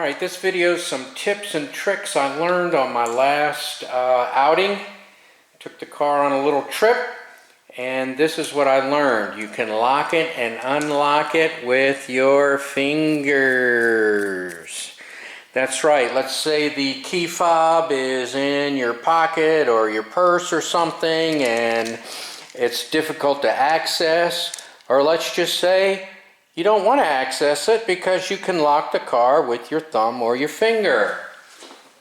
Alright, this video is some tips and tricks I learned on my last outing. Took the car on a little trip, and this is what I learned. You can lock it and unlock it with your fingers. That's right, let's say the key fob is in your pocket or your purse or something and it's difficult to access, or let's just say you don't want to access it because you can lock the car with your thumb or your finger.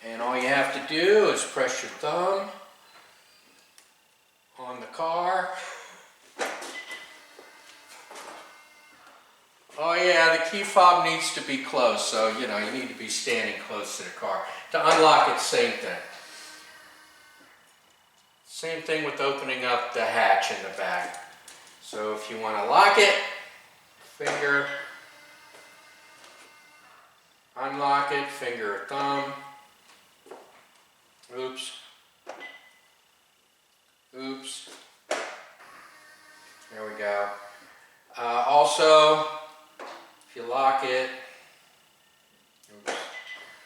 And all you have to do is press your thumb on the car. Oh yeah, the key fob needs to be close, so you need to be standing close to the car. To unlock it, same thing. Same thing with opening up the hatch in the back. So if you want to lock it, finger, unlock it, finger or thumb. Oops. Oops. There we go. Also, if you lock it, oops,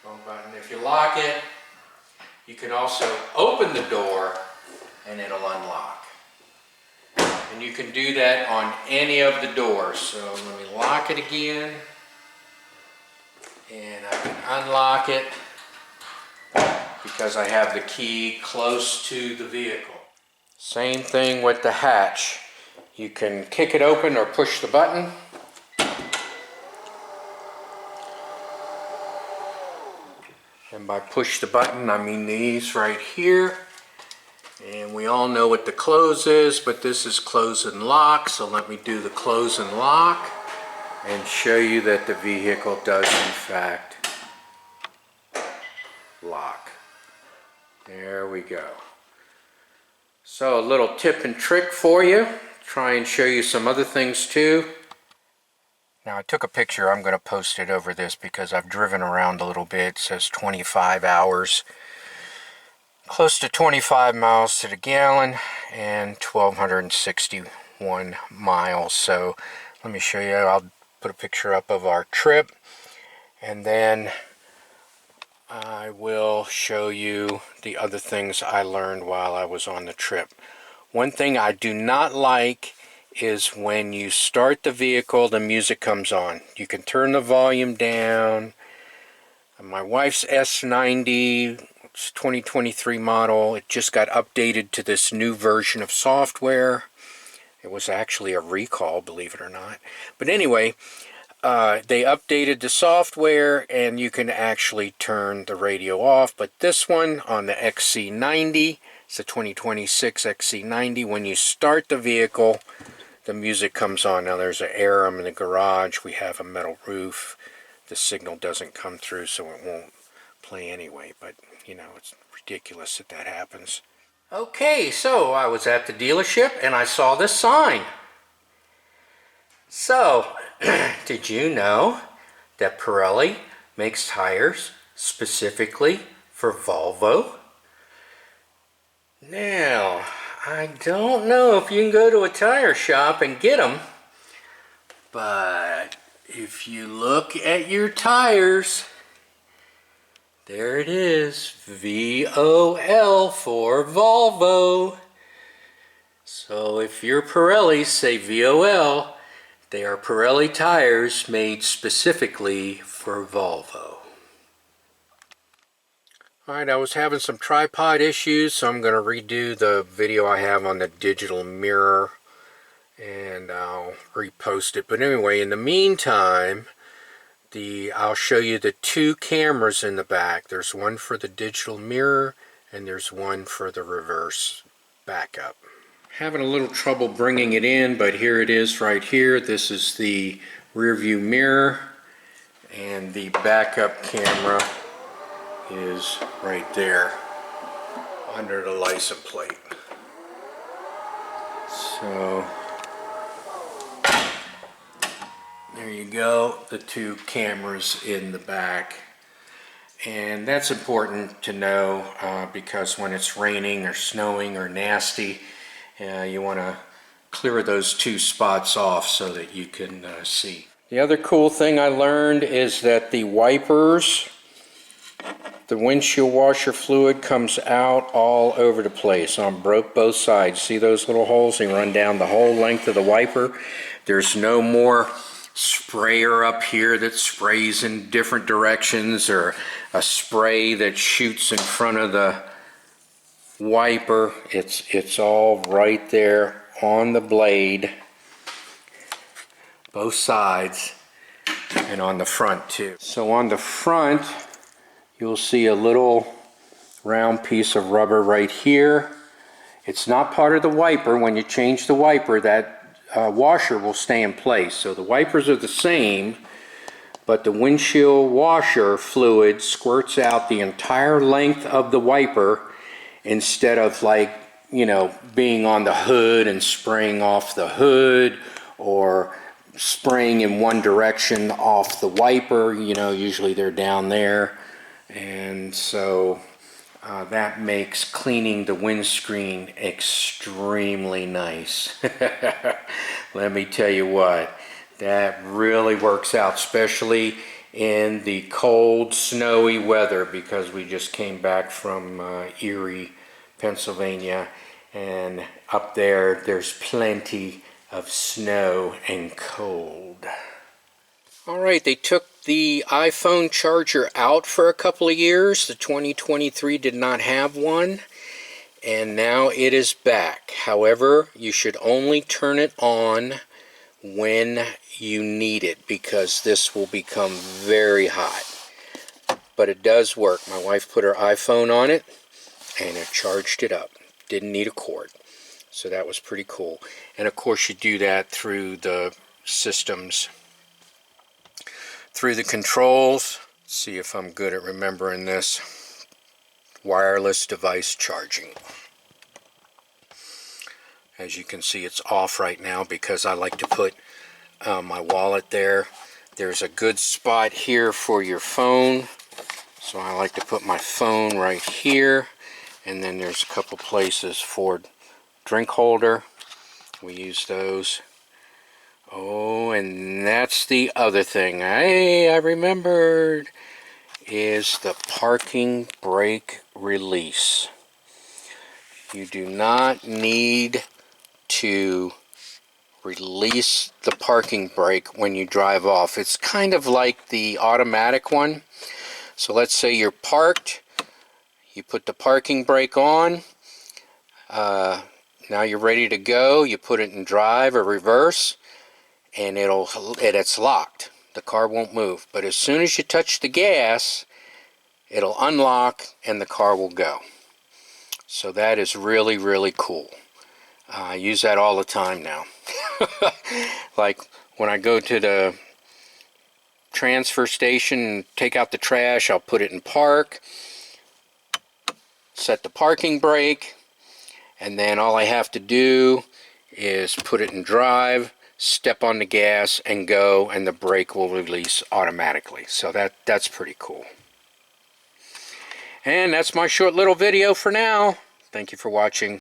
wrong button. If you lock it, you can also open the door and it'll unlock. And you can do that on any of the doors. So let me lock it again. And I can unlock it because I have the key close to the vehicle. Same thing with the hatch. You can kick it open or push the button. And by push the button, I mean these right here. And we all know what the close is, but this is close and lock. So let me do the close and lock and show you that the vehicle does in fact lock. There we go. So a little tip and trick for you. Try and show you some other things too. Now I took a picture. I'm going to post it over this because I've driven around a little bit. It says 25 hours. Close to 25 miles to the gallon and 1,261 miles. So let me show you. I'll put a picture up of our trip, and then I will show you the other things I learned while I was on the trip. One thing I do not like is when you start the vehicle, the music comes on. You can turn the volume down. My wife's S90, it's 2023 model. It just got updated to this new version of software. It was actually a recall, believe it or not. But anyway, they updated the software and you can actually turn the radio off. But this one on the XC90, it's a 2026 XC90, when you start the vehicle, the music comes on. Now there's an air. I'm in the garage. We have a metal roof. The signal doesn't come through, so it won't play anyway. But, it's ridiculous that happens. Okay, so I was at the dealership and I saw this sign. So, did you know that Pirelli makes tires specifically for Volvo? Now, I don't know if you can go to a tire shop and get them, but if you look at your tires, there it is, VOL for Volvo. So if you're Pirelli, say VOL. They are Pirelli tires made specifically for Volvo. Alright, I was having some tripod issues, so I'm going to redo the video I have on the digital mirror, and I'll repost it. But anyway, in the meantime, I'll show you the two cameras in the back. There's one for the digital mirror, and there's one for the reverse backup. Having a little trouble bringing it in, but here it is right here. This is the rear view mirror, and the backup camera is right there under the license plate. So there you go, the two cameras in the back. And that's important to know because when it's raining or snowing or nasty, you want to clear those two spots off so that you can see. The other cool thing I learned is that the wipers, the windshield washer fluid comes out all over the place on both sides. See those little holes? They run down the whole length of the wiper. There's no more sprayer up here that sprays in different directions, or a spray that shoots in front of the wiper. It's all right there on the blade, both sides, and on the front too. So on the front, you'll see a little round piece of rubber right here. It's not part of the wiper. When you change the wiper, that washer will stay in place. So the wipers are the same, but the windshield washer fluid squirts out the entire length of the wiper instead of, like, you know, being on the hood and spraying off the hood, or spraying in one direction off the wiper. You know, usually they're down there. And so that makes cleaning the windscreen extremely nice. Let me tell you what, that really works out, especially in the cold, snowy weather, because we just came back from Erie, Pennsylvania, and up there's plenty of snow and cold. Alright, they took the iPhone charger out for a couple of years. The 2023 did not have one, and now it is back. However, you should only turn it on when you need it, because this will become very hot. But it does work. My wife put her iPhone on it and it charged it up. Didn't need a cord. So that was pretty cool. And of course you do that through the systems, through the controls. Let's see if I'm good at remembering this. Wireless device charging. As you can see, it's off right now because I like to put my wallet there. There's a good spot here for your phone, so I like to put my phone right here. And then there's a couple places for drink holder. We use those. Oh, and that's the other thing I remembered, is the parking brake release. You do not need to release the parking brake when you drive off. It's kind of like the automatic one. So let's say you're parked, you put the parking brake on, now you're ready to go, you put it in drive or reverse, and it's locked. The car won't move. But as soon as you touch the gas, it'll unlock and the car will go. So that is really, really cool. I use that all the time now. Like when I go to the transfer station and take out the trash, I'll put it in park, set the parking brake, and then all I have to do is put it in drive, step on the gas and go, and the brake will release automatically. So that's pretty cool. And that's my short little video for now. Thank you for watching.